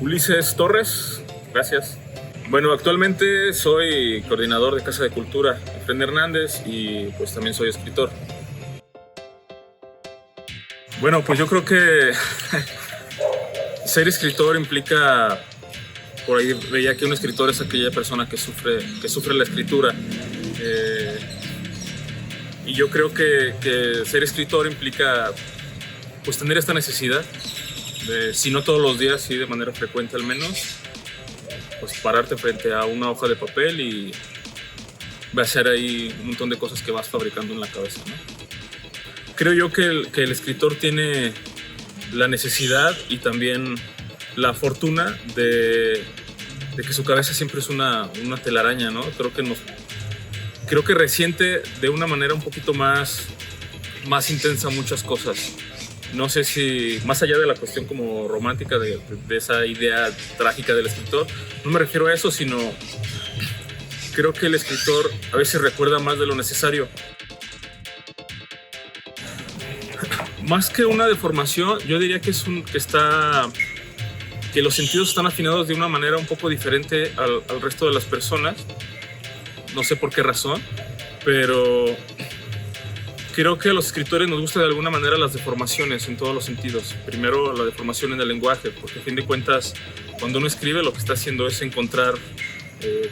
Ulises Torres, gracias. Bueno, actualmente soy coordinador de Casa de Cultura Efren Hernández y pues también soy escritor. Bueno, pues yo creo que ser escritor implica, por ahí veía que un escritor es aquella persona que sufre la escritura. Y yo creo que ser escritor implica pues tener esta necesidad de, si no todos los días, sí de manera frecuente al menos, pues pararte frente a una hoja de papel y va a ser ahí un montón de cosas que vas fabricando en la cabeza, ¿no? Creo yo que el escritor tiene la necesidad y también la fortuna de que su cabeza siempre es una telaraña, ¿no? Creo que resiente de una manera un poquito más intensa muchas cosas. No sé si, más allá de la cuestión como romántica de esa idea trágica del escritor, no me refiero a eso, sino creo que el escritor a veces recuerda más de lo necesario. Más que una deformación, yo diría que que los sentidos están afinados de una manera un poco diferente al resto de las personas. No sé por qué razón, pero creo que a los escritores nos gusta de alguna manera las deformaciones en todos los sentidos. Primero, la deformación en el lenguaje, porque a fin de cuentas, cuando uno escribe, lo que está haciendo es encontrar,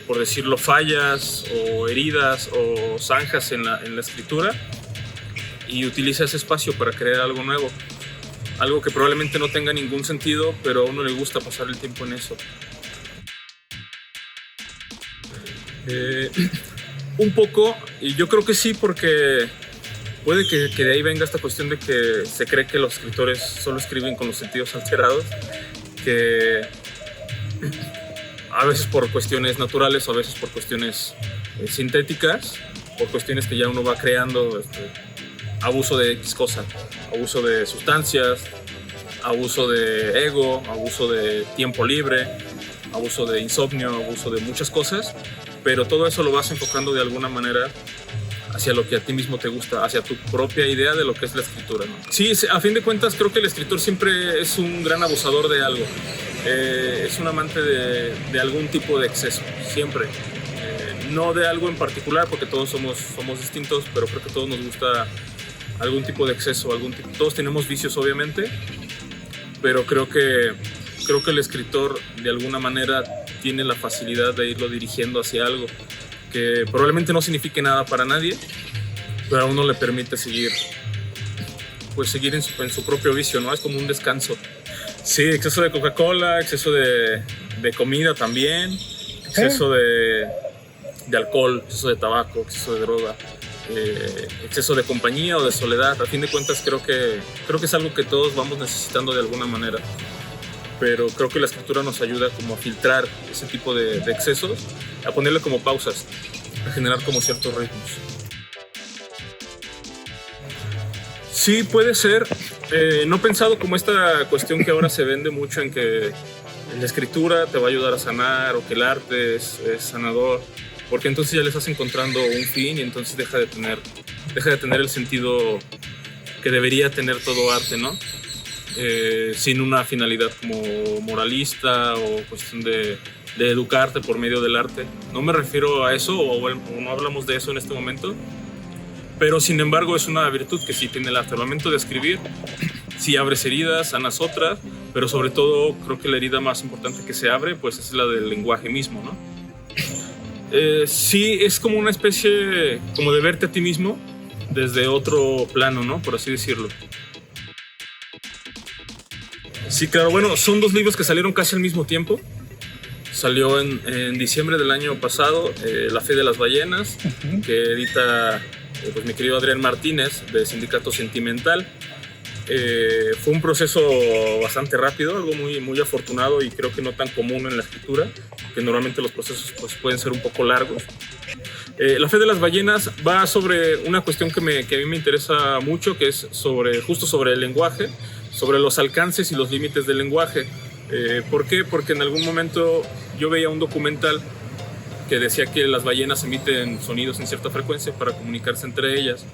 por decirlo, fallas o heridas o zanjas en la escritura, y utiliza ese espacio para crear algo nuevo. Algo que probablemente no tenga ningún sentido, pero a uno le gusta pasar el tiempo en eso. Un poco, y yo creo que sí, porque puede que de ahí venga esta cuestión de que se cree que los escritores solo escriben con los sentidos alterados, que a veces por cuestiones naturales o a veces por cuestiones sintéticas, por cuestiones que ya uno va creando, abuso de X cosa, abuso de sustancias, abuso de ego, abuso de tiempo libre, abuso de insomnio, abuso de muchas cosas, pero todo eso lo vas enfocando de alguna manera hacia lo que a ti mismo te gusta, hacia tu propia idea de lo que es la escritura, ¿no? Sí, a fin de cuentas creo que el escritor siempre es un gran abusador de algo, es un amante de algún tipo de exceso, siempre. No de algo en particular, porque todos somos distintos, pero creo que a todos nos gusta algún tipo de exceso, todos tenemos vicios obviamente, pero creo que el escritor de alguna manera tiene la facilidad de irlo dirigiendo hacia algo que probablemente no signifique nada para nadie, pero a uno le permite seguir en su propio vicio, ¿no? Es como un descanso. Sí, exceso de Coca-Cola, exceso de comida también, exceso de alcohol, exceso de tabaco, exceso de droga, exceso de compañía o de soledad. A fin de cuentas creo que es algo que todos vamos necesitando de alguna manera, pero creo que la escritura nos ayuda como a filtrar ese tipo de excesos, a ponerle como pausas, a generar como ciertos ritmos. Sí, puede ser. No he pensado como esta cuestión que ahora se vende mucho en que la escritura te va a ayudar a sanar o que el arte es sanador, porque entonces ya le estás encontrando un fin y entonces deja de tener el sentido que debería tener todo arte, ¿no? Sin una finalidad como moralista o cuestión de educarte por medio del arte. No me refiero a eso, o no hablamos de eso en este momento, pero sin embargo es una virtud que sí tiene el arte. Al momento de escribir, sí abres heridas, sanas otras, pero sobre todo creo que la herida más importante que se abre pues es la del lenguaje mismo, ¿no? Sí, es como una especie como de verte a ti mismo desde otro plano, ¿no? Por así decirlo. Sí, claro, bueno, son dos libros que salieron casi al mismo tiempo. Salió en diciembre del año pasado, La fe de las ballenas, que edita pues, mi querido Adrián Martínez, de Sindicato Sentimental. Fue un proceso bastante rápido, algo muy afortunado y creo que no tan común en la escritura, que normalmente los procesos pues, pueden ser un poco largos. La fe de las ballenas va sobre una cuestión que a mí me interesa mucho, que es justo sobre el lenguaje, sobre los alcances y los límites del lenguaje. ¿Por qué? Porque en algún momento yo veía un documental que decía que las ballenas emiten sonidos en cierta frecuencia para comunicarse entre ellas,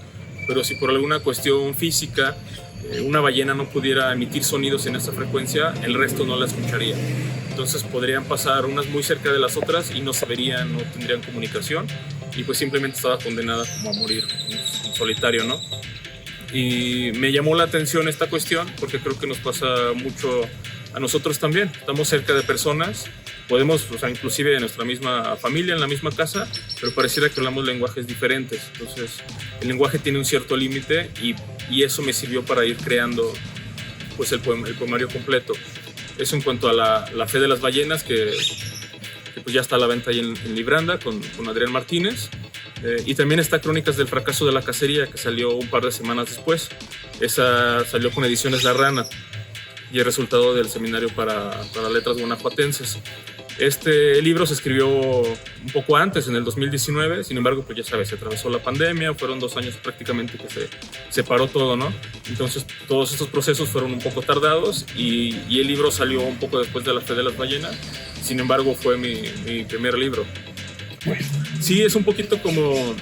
pero si por alguna cuestión física una ballena no pudiera emitir sonidos en esa frecuencia, el resto no la escucharía. Entonces podrían pasar unas muy cerca de las otras y no se verían, no tendrían comunicación, y pues simplemente estaba condenada como a morir en solitario, ¿no? Y me llamó la atención esta cuestión porque creo que nos pasa mucho a nosotros también. Estamos cerca de personas, podemos, o sea, inclusive en nuestra misma familia, en la misma casa, pero pareciera que hablamos lenguajes diferentes. Entonces el lenguaje tiene un cierto límite y eso me sirvió para ir creando pues el poemario completo. Eso en cuanto a la fe de las ballenas, que pues ya está a la venta ahí en Libranda con Adrián Martínez. Y también está Crónicas del fracaso de la cacería, que salió un par de semanas después. Esa salió con Ediciones La Rana y es resultado del seminario para letras guanajuatenses. Este libro se escribió un poco antes, en el 2019, sin embargo, pues ya sabes, se atravesó la pandemia, fueron 2 años prácticamente que se paró todo, ¿no? Entonces todos estos procesos fueron un poco tardados y el libro salió un poco después de La fe de las ballenas, sin embargo fue mi primer libro. Sí, es un poquito como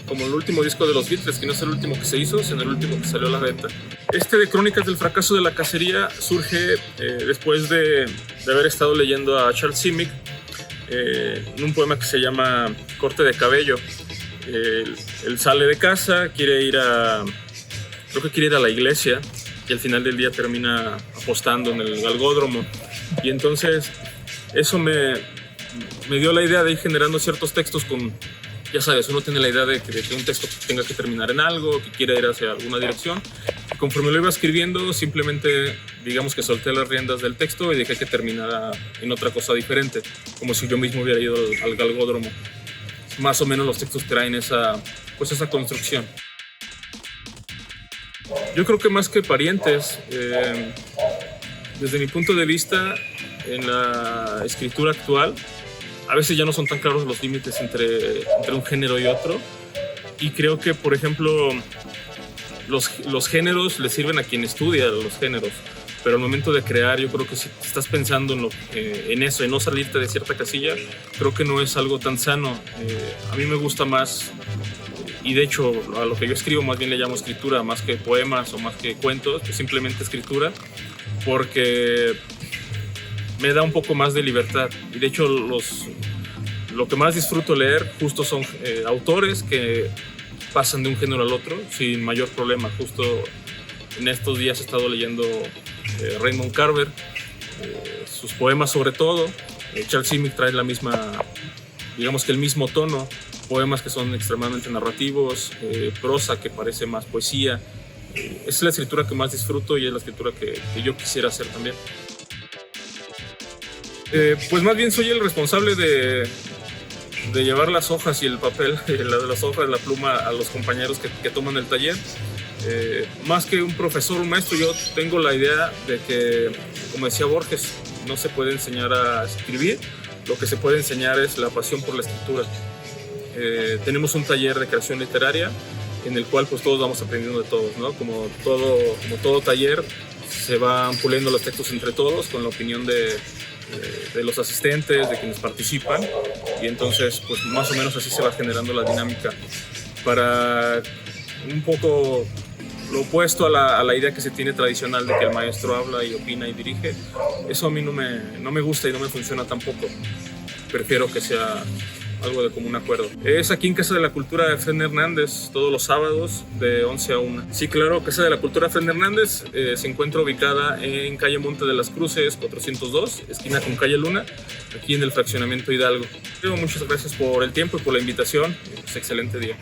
el último disco de los Beatles, que no es el último que se hizo, sino el último que salió a la venta. Este de Crónicas del fracaso de la cacería surge después de haber estado leyendo a Charles Simic en un poema que se llama Corte de cabello. Él sale de casa, creo que quiere ir a la iglesia, y al final del día termina apostando en el galgódromo. Y entonces eso me dio la idea de ir generando ciertos textos con, ya sabes, uno tiene la idea de que un texto tenga que terminar en algo, que quiera ir hacia alguna dirección. Y conforme lo iba escribiendo, simplemente, digamos que solté las riendas del texto y dejé que terminara en otra cosa diferente, como si yo mismo hubiera ido al galgódromo. Más o menos los textos traen esa construcción. Yo creo que más que parientes, desde mi punto de vista, en la escritura actual, a veces ya no son tan claros los límites entre un género y otro. Y creo que, por ejemplo, los géneros le sirven a quien estudia los géneros. Pero al momento de crear, yo creo que si estás pensando en eso, en no salirte de cierta casilla, creo que no es algo tan sano. A mí me gusta más, y de hecho a lo que yo escribo más bien le llamo escritura, más que poemas o más que cuentos, pues simplemente escritura, porque me da un poco más de libertad. Y de hecho lo que más disfruto leer justo son autores que pasan de un género al otro sin mayor problema. Justo en estos días he estado leyendo Raymond Carver, sus poemas sobre todo. Charles Simic trae digamos que el mismo tono, poemas que son extremadamente narrativos, prosa que parece más poesía. Es la escritura que más disfruto y es la escritura que yo quisiera hacer también. Pues más bien soy el responsable de llevar las hojas y el papel, las hojas, la pluma a los compañeros que toman el taller. Más que un profesor, un maestro, yo tengo la idea de que, como decía Borges, no se puede enseñar a escribir, lo que se puede enseñar es la pasión por la escritura. Tenemos un taller de creación literaria en el cual pues todos vamos aprendiendo de todos, ¿no? Como todo taller, se van puliendo los textos entre todos con la opinión de los asistentes, de quienes participan, y entonces pues más o menos así se va generando la dinámica para un poco lo opuesto a la idea que se tiene tradicional de que el maestro habla y opina y dirige. Eso a mí no me gusta y no me funciona tampoco. Prefiero que sea algo de común acuerdo. Es aquí en Casa de la Cultura de Fren Hernández, todos los sábados de 11 a 1. Sí, claro, Casa de la Cultura Fren Hernández se encuentra ubicada en calle Monte de las Cruces 402, esquina con calle Luna, aquí en el fraccionamiento Hidalgo. Muchas gracias por el tiempo y por la invitación. Excelente día.